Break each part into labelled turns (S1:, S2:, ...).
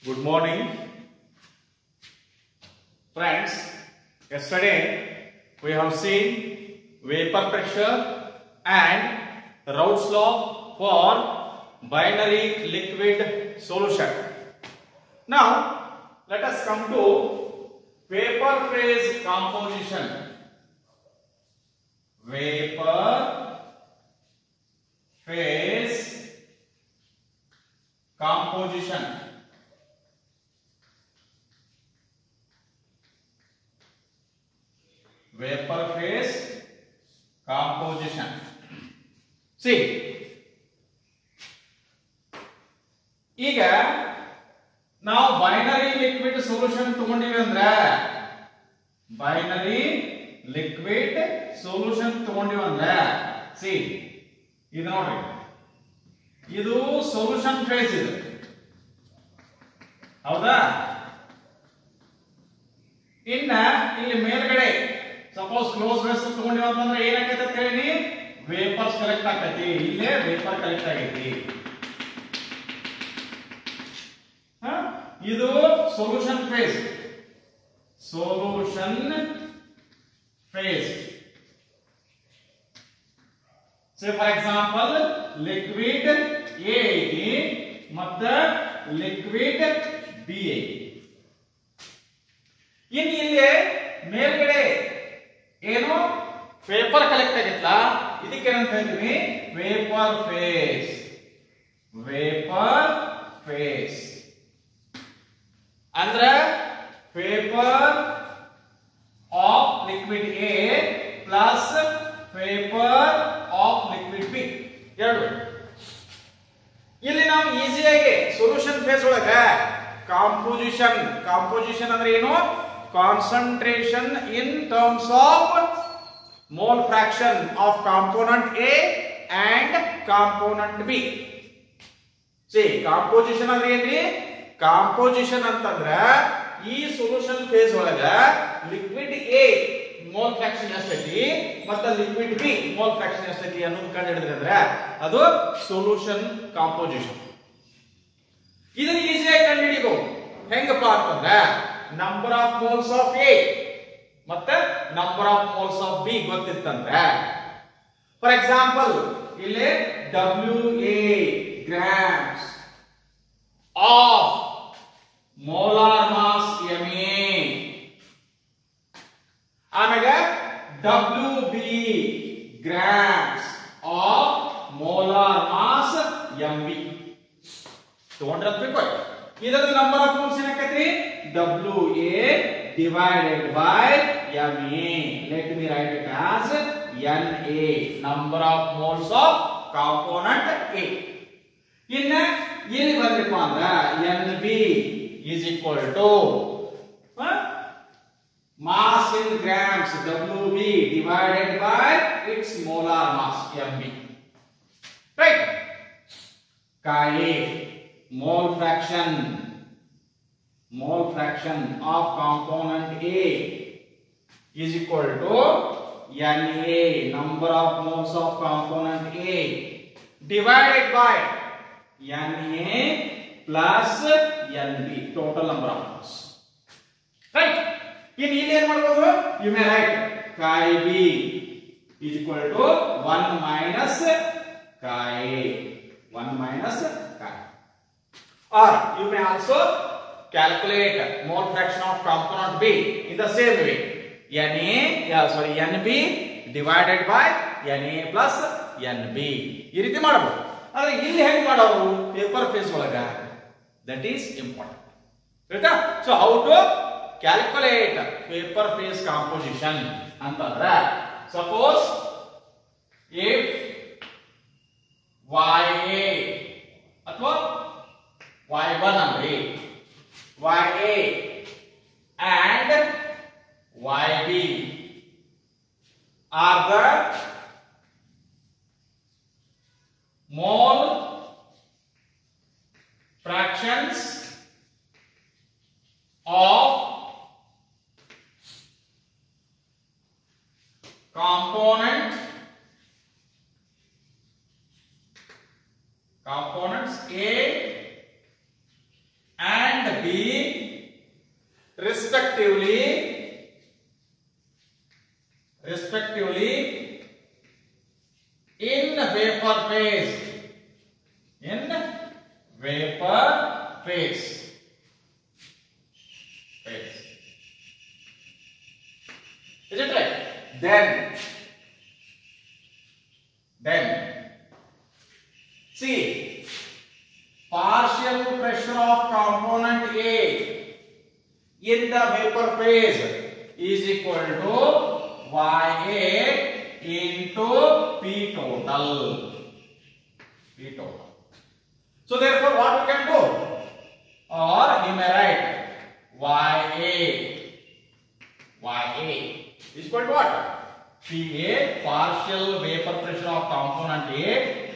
S1: Good morning, friends. Yesterday we have seen vapor pressure and Raoult's law for binary liquid solution. Now let us come to vapor phase composition. Vapor phase composition. Vapor phase composition. See, ಈಗ ನಾವು binary liquid solution ತಗೊಂಡಿವಿ ಅಂದ್ರೆ C ಇದು ನೋಡ್ರಿ, ಇದು solution face ಇದು, ಹೌದಾ? ಇನ್ನ ಇಲ್ಲಿ ಮೇಲ್ಗಡೆ ಸಪೋಸ್ ಕ್ಲೋಸ್ ವೆಸಲ್ ತಗೊಂಡಿವಿ ಅಂತಂದ್ರೆ ಏನಾಗೈತೆ ಅಂತ ಹೇಳಿ ವೇಪರ್ಸ್ ಕಲೆಕ್ಟ್ ಆಗೈತಿ. ಇಲ್ಲೇ ವೇಪರ್ ಕಲೆಕ್ಟ್ ಆಗೈತಿ. ಇದು solution phase. Say for example liquid ಎ ಐತಿ ಮತ್ತ ಲಿಕ್ವಿಡ್ ಬಿ ಐತಿ. ಇನ್ನು ಇಲ್ಲಿ ಮೇಲ್ಗಡೆ ಏನು ವೇಪರ್ ಕಲೆಕ್ಟ್ ಆಗಿತ್ತಲ್ಲ, ಇದಕ್ಕೆ ಏನಂತ ಹೇಳ್ತೀವಿ? Vapour phase. ಅಂದ್ರೆ vapour of liquid A plus vapour of liquid B ಎರಡು. ಇಲ್ಲಿ ನಾವು ಈಸಿಯಾಗಿ ಸೊಲ್ಯೂಷನ್ ಫೇಸ್ ಒಳಗ ಕಾಂಪೋಸಿಷನ್ ಅಂದ್ರೆ ಏನು? Concentration in terms of mole fraction of component A and component B. C composition ಅಂದ್ರೆ ಏನ್ರಿ? ಕಾಂಪೋಸಿಷನ್ ಅಂತಂದ್ರ ಈ ಸೊಲ್ಯೂಷನ್ ಫೇಸ್ ಒಳಗ ಲಿಕ್ವಿಡ್ ಎ ಮೋಲ್ ಫ್ರಾಕ್ಷನ್ ಎಷ್ಟೈತಿ ಮತ್ತ ಲಿಕ್ವಿಡ್ ಬಿ ಮೋಲ್ ಫ್ರಾಕ್ಷನ್ ಎಷ್ಟೈತಿ ಅನ್ನೋದು ಕಂಡು ಹಿಡಿದ್ರೆ ಅಂದ್ರೆ ಅದು ಸೊಲ್ಯೂಷನ್ ಕಾಂಪೋಸಿಷನ್. ಇದನ್ನ ಈಸಿಯಾಗಿ ಕಂಡು ಹಿಡಿಬಹುದು. ಹೆಂಗಪ್ಪ ಅಂತಂದ್ರ number of moles of A ಮತ್ತೆ number of moles of B ಗೊತ್ತಿತ್ತಂದ್ರೆ, ಫಾರ್ ಎಕ್ಸಾಂಪಲ್ ಇಲ್ಲಿ WA grams of molar mass Ma, ಆಮೇಲೆ WB grams of molar mass Mv ತಗೊಂಡ್ರೆ ಬೇಕು. ಇದರ ನಂಬರ್ ಆಫ್ ಮೋಲ್ಸ್ ಏನಾಕೈತಿ? WA divided by Ma. Let me write it as Na, number of moles of component A. ಇನ್ನ ಇಲ್ಲಿ ಬಂದ್ರಪ್ಪ ಅಂದ್ರೆ NB is equal to mass in grams WB divided by its molar mass Mb. Right? Ka mole fraction of component A is equal to Na, number of moles of component A divided by Na plus Nb, total number of moles. Right? In ಇಲ್ಲಿ ಏನು ಮಾಡಬಹುದು? You may write Chi B is equal to 1 minus Chi A. Or you may also calculate mole fraction of component B in the same way. Nb divided by Na plus Nb. ಈ ರೀತಿ ಮಾಡಬಹುದು. ಆದ್ರೆ ಇಲ್ಲಿ ಹೆಂಗ್ ಮಾಡೋರು vapour phase ಒಳಗ? That is important. ಆಯ್ತಾ? So how to calculate vapour phase composition ಅಂತಂದ್ರೆ, ಸಪೋಸ್ ಇಫ್ Ya ಅಥವಾ Y1 ಅಂದ್ರೆ Ya and Yb are the mole fractions of components A and B vapor phase. In vapor phase. Is it right? Then see, partial pressure of component A in the vapor phase is equal to YA into P total. So therefore what we can do? Or you may write YA is equal to what? PA, partial vapor pressure of component A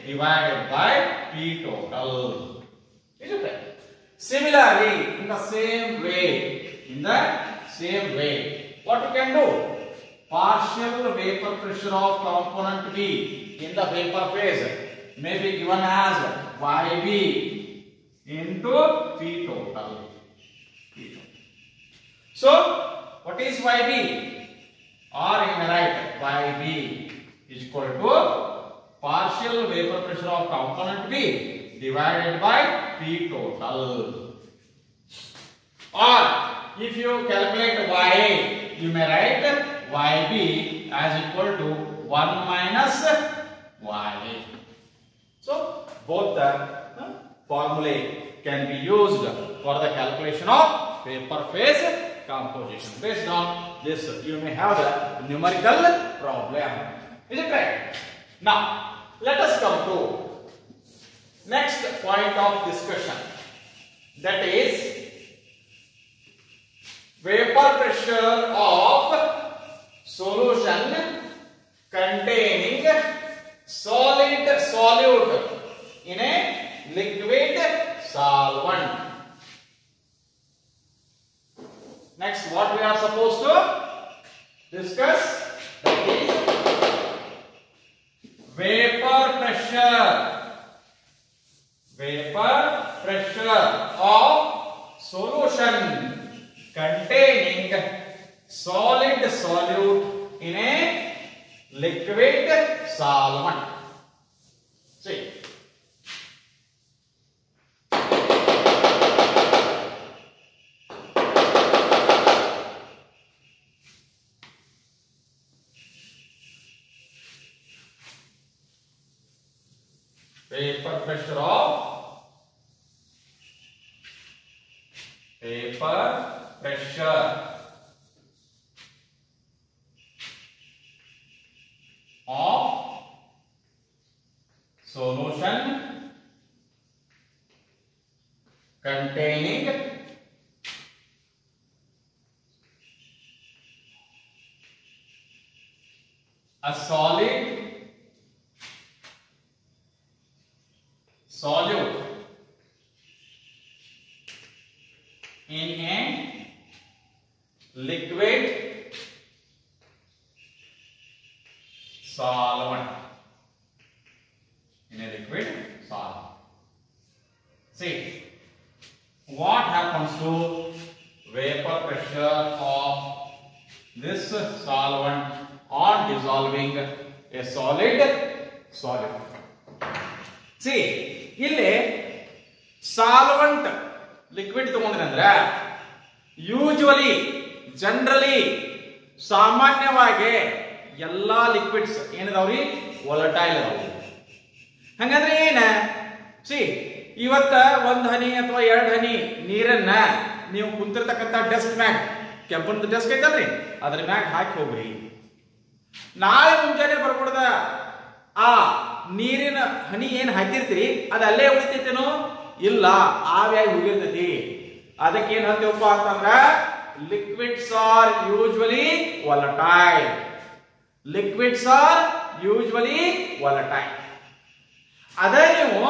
S1: divided by P total. Is it right? Similarly, in the same way, what we can do? Partial vapor pressure of component B in the vapor phase may be given as YB into P total. So, what is YB? Or you may write YB is equal to partial vapor pressure of component B divided by P total. Or if you calculate YA, you may write YB as equal to 1 minus YA. So both the formulae can be used for the calculation of vapor phase composition. Based on this, you may have the numerical problem. Is it right? Now, let us come to next point of discussion. That is vapor pressure of solution containing solid solute in a liquid solvent. Next, what we are supposed to discuss, that is vapor pressure of solution containing solid solute in a liquid solvent. See, vapor pressure of solution containing a solid solute in a liquid solvent. See, what happens to vapor pressure of this solvent on dissolving a solid solute? See, ಇಲ್ಲಿ solvent liquid ತಗೊಂಡ್ರೆ ಅಂದ್ರೆ generally ಸಾಮಾನ್ಯವಾಗಿ ಎಲ್ಲಾ liquids ಏನಿದಾವ್ರಿ volatile ಅದಾವ. ಹಂಗಂದ್ರೆ ಏನ? C, ಇವತ್ತ ಒಂದ್ ಹನಿ ಅಥವಾ 2 ಹನಿ ನೀರನ್ನ ನೀವು ಕುಂತಿರ್ತಕ್ಕಂಥ ಡೆಸ್ಕ್ ಮ್ಯಾಗ್, ಕೆಂಪನದ ಡೆಸ್ಕ್ ಐತಲ್ರಿ, ಅದ್ರ ಮ್ಯಾಗ್ ಹಾಕಿ ಹೋಗ್ರಿ. ನಾಳೆ ಮುಂಜಾನೆ ಬರ್ಕೊಡ್ದ ಆ ನೀರಿನ ಹನಿ ಏನ್ ಹಾಕಿರ್ತೀರಿ ಅದು ಅಲ್ಲೇ ಉಳಿತೈತೇನೋ? ಇಲ್ಲ, ಆವಿಯಾಗಿ ಹೋಗಿರ್ತೈತಿ. ಅದಕ್ಕೆ ಏನ್ ಹೇಳ್ತೀವಪ್ಪ ಅಂತಂದ್ರ ಲಿಕ್ವಿಡ್ಸ್ ಆರ್ ಯೂಶುವಲಿ ವಾಲಟೈಲ್. ಅದೇ ನೀವು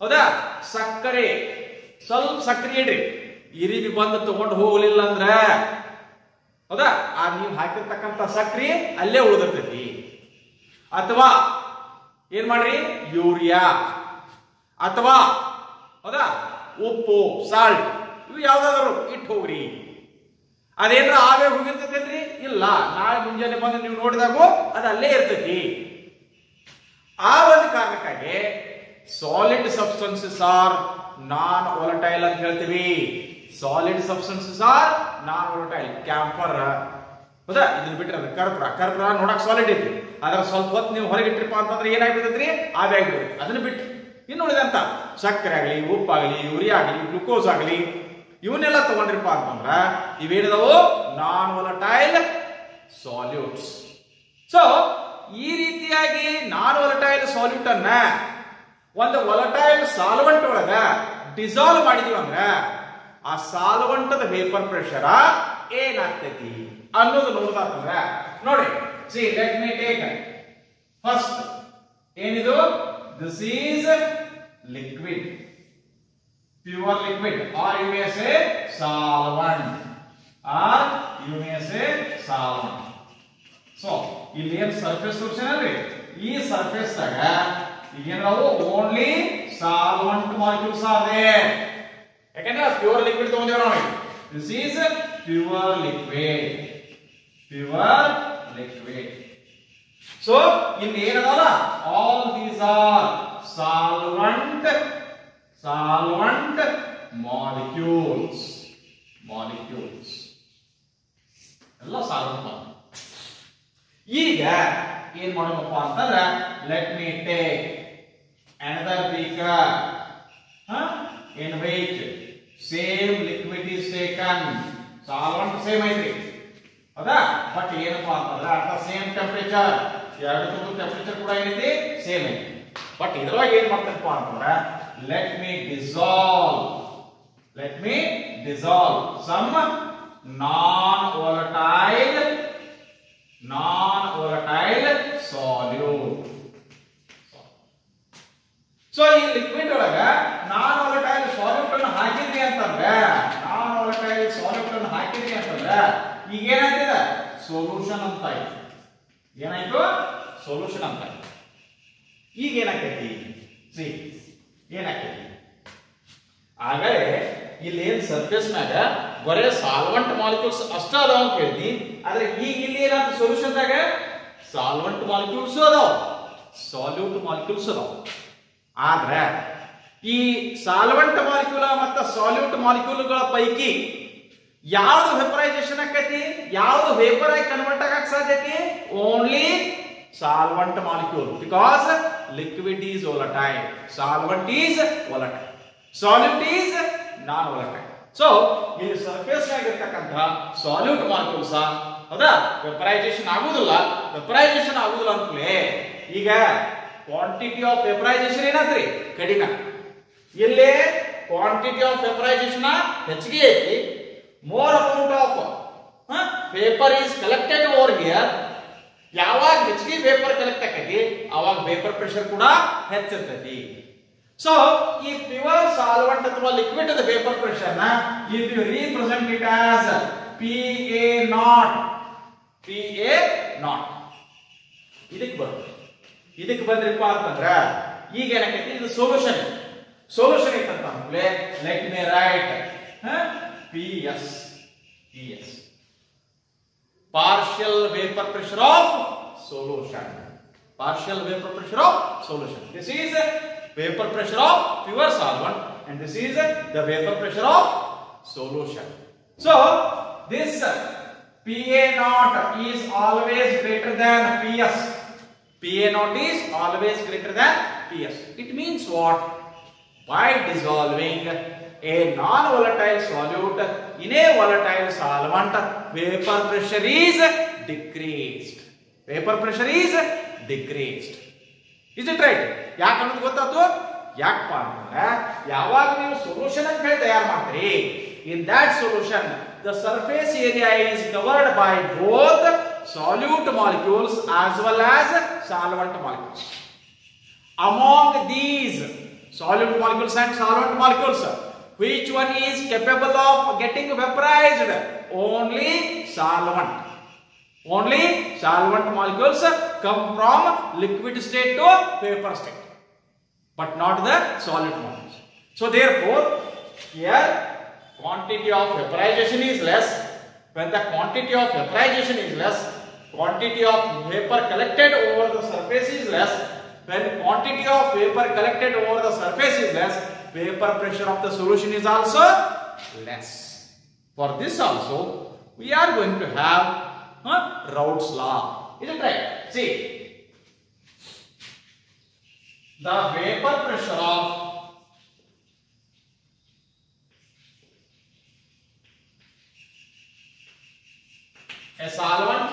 S1: ಹೌದಾ ಸಕ್ಕರೆ ಸ್ವಲ್ಪ ಸಕ್ಕರೆ ಇಡ್ರಿ, ಇರಿಬಿ ಬಂದು ತಗೊಂಡು ಹೋಗ್ಲಿಲ್ಲ ಅಂದ್ರ ಹೌದಾ ಆ ನೀವು ಹಾಕಿರ್ತಕ್ಕಂಥ ಸಕ್ಕರೆ ಅಲ್ಲೇ ಉಳಿದಿರ್ತೈತಿ. ಅಥವಾ ಏನ್ ಮಾಡ್ರಿ, ಯೂರಿಯಾ ಅಥವಾ ಹೌದಾ ಉಪ್ಪು ಸಾಲ್ಟ್ ಇವು ಯಾವ್ದಾದ್ರು ಇಟ್ಟು ಹೋಗ್ರಿ. ಅದೇನ್ರ ಆವೇ ಹೋಗಿರ್ತೈತೇನ್ರಿ? ಇಲ್ಲ, ನಾಳೆ ಮುಂಜಾನೆ ಬಂದು ನೀವು ನೋಡಿದಾಗೂ ಅದು ಅಲ್ಲೇ ಇರ್ತೈತಿ. ಆ ಅದಕ್ಕಾಗಿ ಸಾಲಿಡ್ ಸಬ್ಸ್ಟೆನ್ಸಸ್ ಆರ್ ನಾನ್ ವೋಲಟೈಲ್ ಅಂತ ಹೇಳ್ತೀವಿ. ಸಾಲಿಡ್ ಸಬ್ಸ್ಟೆನ್ಸಸ್ ಆರ್ ನಾನ್ ವೋಲಟೈಲ್. ಕ್ಯಾಂಫರ್ ಹೌದಾ, ಇದನ್ನ ಬಿಟ್ರೆ ಅದು ಕರ್ಪೂರ ನೋಡಕ್ ಸಾಲಿಡ್ ಐತಿ, ಆದ್ರೆ ಸ್ವಲ್ಪ ಹೊತ್ತು ನೀವು ಹೊರಗಿಟ್ರಿಪ್ಪ ಅಂತಂದ್ರೆ ಏನಾಗ್ಬಿಡ್ತೈತ್ರಿ, ಆವಿ ಆಗ್ಬಿಡ್ತೈತಿ. ಅದನ್ನ ಬಿಟ್ಟು ಇನ್ನು ಉಳಿದಂತ ಸಕ್ಕರೆ ಆಗಲಿ, ಉಪ್ಪಾಗಲಿ, ಯೂರಿಯಾ ಆಗಲಿ, ಗ್ಲುಕೋಸ್ ಆಗಲಿ, ಇವನ್ನೆಲ್ಲ ತಗೊಂಡ್ರಿಪ್ಪ ಅಂತಂದ್ರ ಇವೇನಿದಾವು ನಾನ್ ವೋಲಟೈಲ್ ಸಾಲ್ಯೂಟ್ಸ್. ಸೊ ಈ ರೀತಿಯಾಗಿ ನಾನ್ ವೋಲಟೈಲ್ ಸಾಲ್ಯೂಟ್ ಅನ್ನ ಒಂದು ವೋಲಟೈಲ್ ಸಾಲ್ವೆಂಟ್ ಒಳಗ ಡಿಸಾಲ್ವ್ ಮಾಡಿದೀವಿ ಅಂದ್ರ ಆ ಸಾಲ್ವೆಂಟ್ ವೇಪರ್ ಪ್ರೆಷರ್ ಏನಾಗ್ತೈತಿ ಅನ್ನೋದು ನೋಡ್ದಾತಂದ್ರ ನೋಡಿ. See let me take first ಏನಿದು, this is liquid, pure liquid, or you may say solvent, or you may say solvent. So ಇಲ್ಲಿ ಏನ್ ಸರ್ಫೇಸ್ ತೋರಿಸ್ಯಾನ ಅಲ್ರಿ, ಈ ಸರ್ಫೇಸ್ ದಾಗ ಏನಾವು only solvent molecules are there. ಯಾಕಂದ್ರೆ ಪ್ಯೂರ್ ಲಿಕ್ವಿಡ್ ತಗೊಂಡಿವಿ ನಾವು. This is pure liquid, pure liquid. So ಇಲ್ಲಿ ಏನದಲ್ಲ, all these are solvent molecules, ಎಲ್ಲ ಸಾಲ್ವೆಂಟ್. ಈಗ ಏನ್ ಮಾಡೋಣಪ್ಪ ಅಂತಂದ್ರೆ, let me take another beaker in which same liquid is taken. solvent same ಐತಿ ಹೌದಾ, ಬಟ್ ಏನಪ್ಪಾ ಅಂತಂದ್ರೆ ಅಟ್ ದ ಸೇಮ್ ಟೆಂಪರೇಚರ್, ಎರಡು ಟೆಂಪರೇಚರ್ ಕೂಡ ಏನೈತಿ ಸೇಮ್ ಐತಿ. ಬಟ್ ಇದ್ರೊಳಗೆ ಏನ್ ಮಾಡ್ತೇನಪ್ಪ ಅಂತಂದ್ರೆ, ಲೆಟ್ ಮೀ ಡಿಸಾಲ್ವ್ ಸಮ್ ನಾನ್ ವೋಲಟೈಲ್ ಸಾಲ್ಯೂಟ್. ಸೊ ಈ ಲಿಕ್ವಿಡ್ ಒಳಗ ನಾನ್ ವೋಲಟೈಲ್ ಸಾಲ್ಯೂಟ್ ಅನ್ನು ಹಾಕಿದ್ರಿ ಅಂತಂದ್ರೆ, ಈಗ ಏನಾಯ್ತದ ಸೊಲ್ಯೂಷನ್ ಅಂತ ಆಯ್ತು. ಏನಾಯ್ತು ಸೊಲ್ಯೂಷನ್ ಅಂತ. ಈಗ ಏನಾಕೈತಿ, ಸಿ ಏನಾಕೈತಿ, ಆಗಲೇ ಇಲ್ಲಿ ಏನ್ ಸರ್ಫೇಸ್ ಮ್ಯಾಗ ಬರೇ ಸಾಲ್ವೆಂಟ್ ಮಾಲಿಕ್ಯೂಲ್ಸ್ ಅಷ್ಟ ಅದಾವ ಅಂತ ಹೇಳ್ತಿ. ಆದ್ರೆ ಈಗ ಇಲ್ಲಿ ಏನಾಯ್ತು ಸೊಲ್ಯೂಷನ್ ದಾಗ ಸಾಲ್ವೆಂಟ್ ಮಾಲಿಕ್ಯೂಲ್ಸ್ ಅದಾವ, ಸಾಲ್ಯೂಟ್ ಮಾಲಿಕ್ಯೂಲ್ಸ್ ಅದಾವ. ಆದ್ರೆ ಈ ಸಾಲ್ವೆಂಟ್ ಮಾಲಿಕ್ಯೂಲ್ ಮತ್ತು ಸಾಲ್ಯೂಟ್ ಮಾಲಿಕ್ಯೂಲ್ಗಳ ಪೈಕಿ ಯಾವ್ದು ವೆಪರೈಸೇಷನ್ ಆಕೈತಿ, ಯಾವ್ದು ವೇಪರ್ ಆಗಿ ಕನ್ವರ್ಟ್ ಆಗಕ್ ಸಾಧ್ಯತೆ, only solvent molecule. Because liquid is volatile, solvent is volatile, salute is non volatile. So ಇಲ್ಲಿ ಸರ್ಫೇಸ್ ಆಗಿರ್ತಕ್ಕಂಥ ಸಾಲ್ಯೂಟ್ ಮಾಲಿಕ್ಯೂಲ್ಸ್ ಹೌದಾ, ವೆಪರೈಸೇಷನ್ ಆಗುದಿಲ್ಲ ಅಂತಲೇ ಈಗ ಕ್ವಾಂಟಿಟಿ ಆಫ್ ವೆಪರೈಸೇಷನ್ ಏನಾದ್ರಿ ಕಡಿಮೆ. ಇಲ್ಲಿ ಕ್ವಾಂಟಿಟಿ ಆಫ್ ವೆಪರೈಸೇಷನ್ ಹೆಚ್ಚಿಗೆ ಐತಿ, more amount of vapor is collected over here. ಯಾವಾಗ ಹೆಚ್ಚಿಗೆ ವೇಪರ್ ಕಲೆಕ್ಟ್ ಆಕೈತಿ ಅವಾಗ ವೇಪರ್ ಪ್ರೆಷರ್ ಕೂಡ ಹೆಚ್ಚಿರ್ತೈತಿ. ಸೊ ಈ ಪ್ಯೂರ್ ಸಾಲ್ವೆಂಟ್ ಅಥವಾ ಲಿಕ್ವಿಡ್ ವೇಪರ್ ಪ್ರೆಷರ್ ನ if you represent it as PA0 ಇದಕ್ಕೆ ಬಂದ್ರಿಪ್ಪ ಅಂತಂದ್ರ ಈಗ ಏನಾಕೈತಿ, ಇದು ಸೊಲ್ಯೂಷನ್ ಐತಂತ ಅಂದ್ರೆ let me right PS partial vapor pressure of solution. This is vapor pressure of pure solvent and this is the vapor pressure of solution. So this PA0 is always greater than PS. PA0 is always greater than PS. It means what? By dissolving a non-volatile solute in a volatile solvent, vapor pressure is decreased. Is it right? ಯಾಕೆ ಅನ್ನೋದು ಗೊತ್ತಾಯ್ತು? ಯಾಕಪ್ಪ ಅಂತಂದ್ರೆ ಯಾವಾಗ ನೀವು solution ಅಂತ ಹೇಳಿ ತಯಾರು ಮಾಡ್ತೀರಿ, in that solution the surface area is covered by both solute molecules as well as solvent molecules. Among these solute molecules and solvent molecules, which one is capable of getting vaporized? Only solvent molecules come from liquid state to vapor state, but not the solid molecules. So therefore here quantity of vaporization is less. When the quantity of vaporization is less, quantity of vapor collected over the surface is less, when quantity of vapor collected over the surface is less, vapor pressure of the solution is also less. For this also, we are going to have Raoult's law. Is it right? See, the vapor pressure of a solvent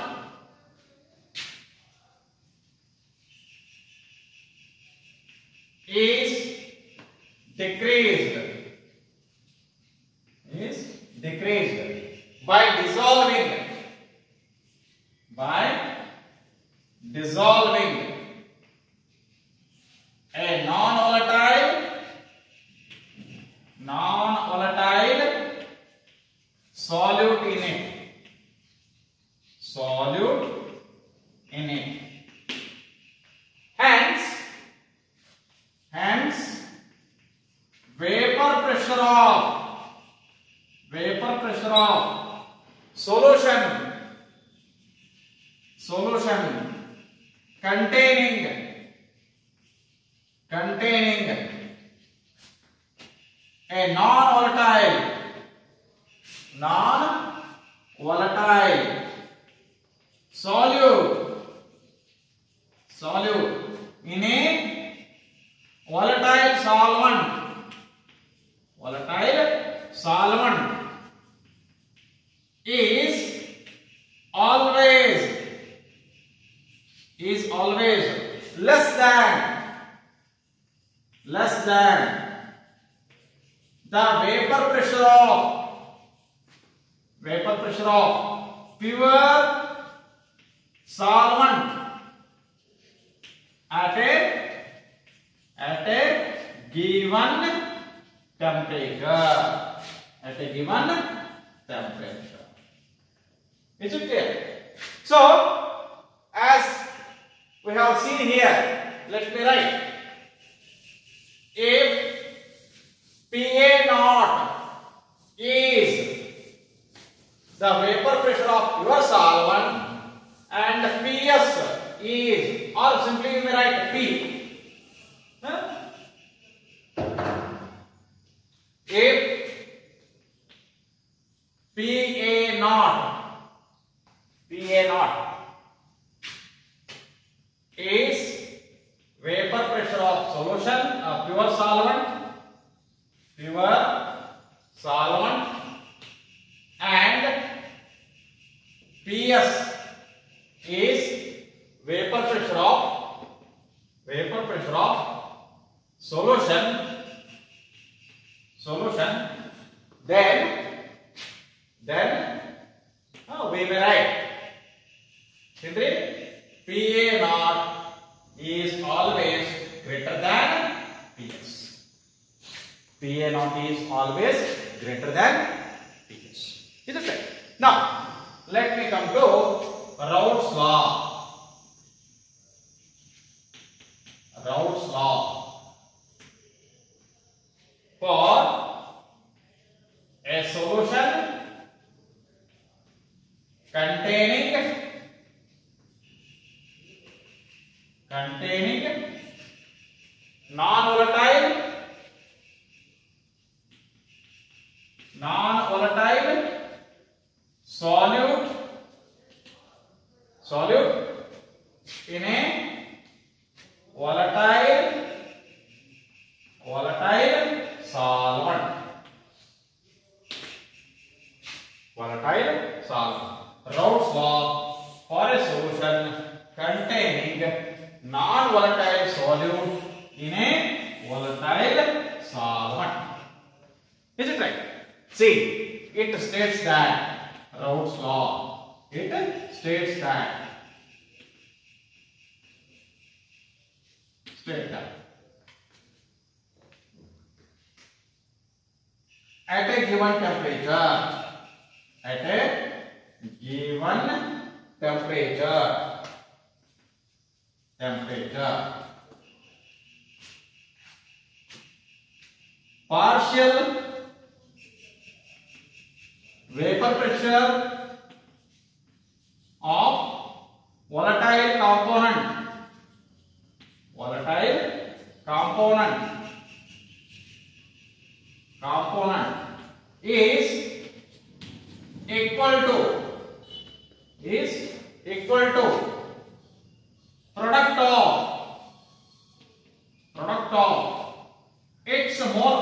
S1: is decreased by dissolving a non-volatile solute in it. Hence, vapor pressure of solution containing a non-volatile solute in a volatile solvent is always less than the vapor pressure of pure solvent at a given temperature. Is it clear? So, as we have seen here, let me write. If PA naught is the vapor pressure of your solvent and PS is, or simply you may write P. If PA naught is vapor pressure of solution, pure solvent, and PS is vapor pressure of solution, then we may write PA naught is always greater than PS. PA naught is always greater than PS. Is it right? Now, let me come to Raoult's law. For a solution containing non-volatile solute in a volatile solvent. Raoult's law for a solution containing non-volatile solute in a volatile solvent. Is it right? See, it states that Raoult's law. It states that. At a given temperature, partial vapor pressure of volatile component component is equal to product of its mole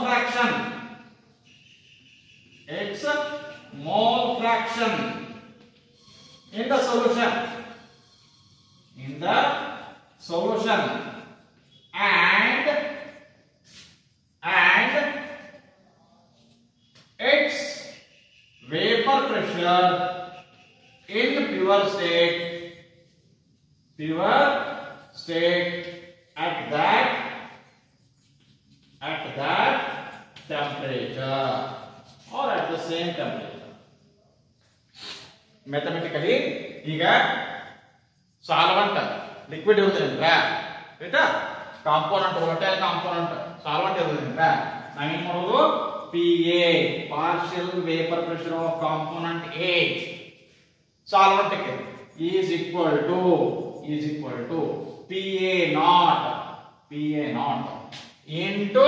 S1: fraction in the solution and its vapor pressure in pure state at that temperature or at the same temperature. Mathematically, ಈಗ solvent liquid ಇರುವುದರಿಂದ ಆಯ್ತಾ, component volatile component solvent ಇರುವುದರಿಂದ ನಾವೇನ್ ಮಾಡೋದು, PA partial vapour pressure of component A solvent is equal to PA naught into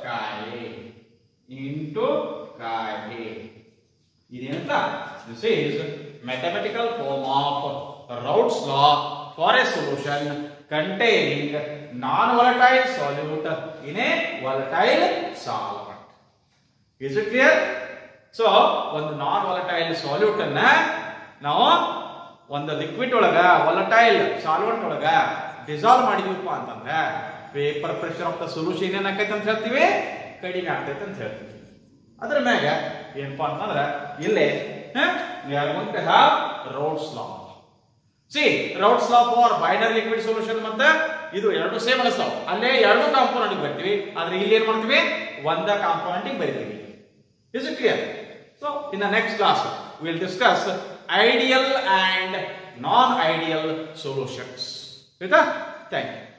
S1: Ka. ಇದೇನಂತ, this is mathematical form of Raoult's law for a solution containing non-volatile solute in a volatile solvent. Is it clear? So, ಒಂದು ನಾನ್ volatile salute ಅನ್ನ ನಾವು ಒಂದು liquid ಒಳಗ volatile solvent ಒಳಗ dissolve ಮಾಡಿದೀವಪ್ಪ ಅಂತಂದ್ರೆ vapour pressure of the solution ಏನಾಕೈತೆ ಅಂತ ಹೇಳ್ತೀವಿ, ಕಡಿಮೆ ಆಗ್ತೈತೆ ಅಂತ ಹೇಳ್ತೀವಿ. ಅದ್ರ ಮ್ಯಾಗ ಏನಪ್ಪಾ ಅಂತಂದ್ರೆ ಇಲ್ಲಿ we are going to have Raoult's law. See, Raoult's law for binary liquid solution ಮತ್ತೆ ಇದು ಎರಡು ಸೇಮ್ ಅನಿಸ್ತಾವ. ಅಲ್ಲೇ ಎರಡು ಕಾಂಪೋನೆಂಟ್ ಬರ್ತೀವಿ, ಆದ್ರೆ ಇಲ್ಲಿ ಏನ್ ಮಾಡ್ತೀವಿ, ಒಂದ component ಬರೀತೀವಿ. Is it clear? So in the next class we will discuss ideal and non-ideal solutions. Thank you.